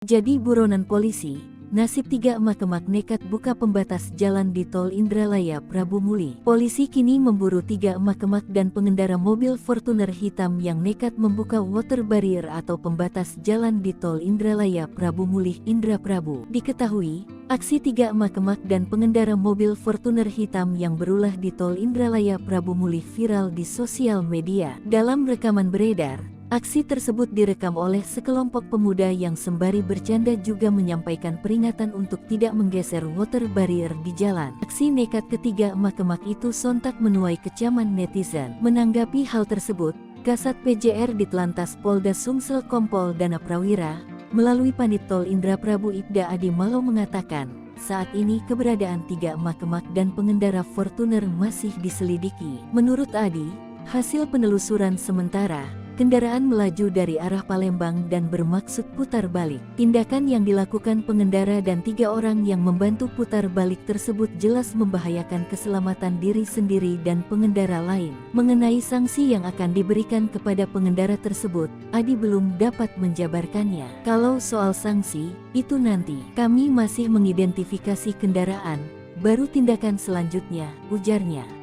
Jadi buronan polisi, nasib tiga emak-emak nekat buka pembatas jalan di Tol Indralaya Prabu Muli. Polisi kini memburu tiga emak-emak dan pengendara mobil Fortuner hitam yang nekat membuka water barrier atau pembatas jalan di Tol Indralaya Prabu Muli, Indra Prabu. Diketahui, aksi tiga emak-emak dan pengendara mobil Fortuner hitam yang berulah di Tol Indralaya Prabu Muli viral di sosial media. Dalam rekaman beredar, aksi tersebut direkam oleh sekelompok pemuda yang sembari bercanda juga menyampaikan peringatan untuk tidak menggeser water barrier di jalan. Aksi nekat ketiga emak-emak itu sontak menuai kecaman netizen. Menanggapi hal tersebut, Kasat PJR Ditlantas Polda Sumsel Kompol Dana Prawira, melalui Panit Tol Indra Prabu Ibda Adi Malo mengatakan, saat ini keberadaan tiga emak-emak dan pengendara Fortuner masih diselidiki. Menurut Adi, hasil penelusuran sementara, kendaraan melaju dari arah Palembang dan bermaksud putar balik. Tindakan yang dilakukan pengendara dan tiga orang yang membantu putar balik tersebut jelas membahayakan keselamatan diri sendiri dan pengendara lain. Mengenai sanksi yang akan diberikan kepada pengendara tersebut, Adi belum dapat menjabarkannya. Kalau soal sanksi, itu nanti. Kami masih mengidentifikasi kendaraan, baru tindakan selanjutnya, ujarnya.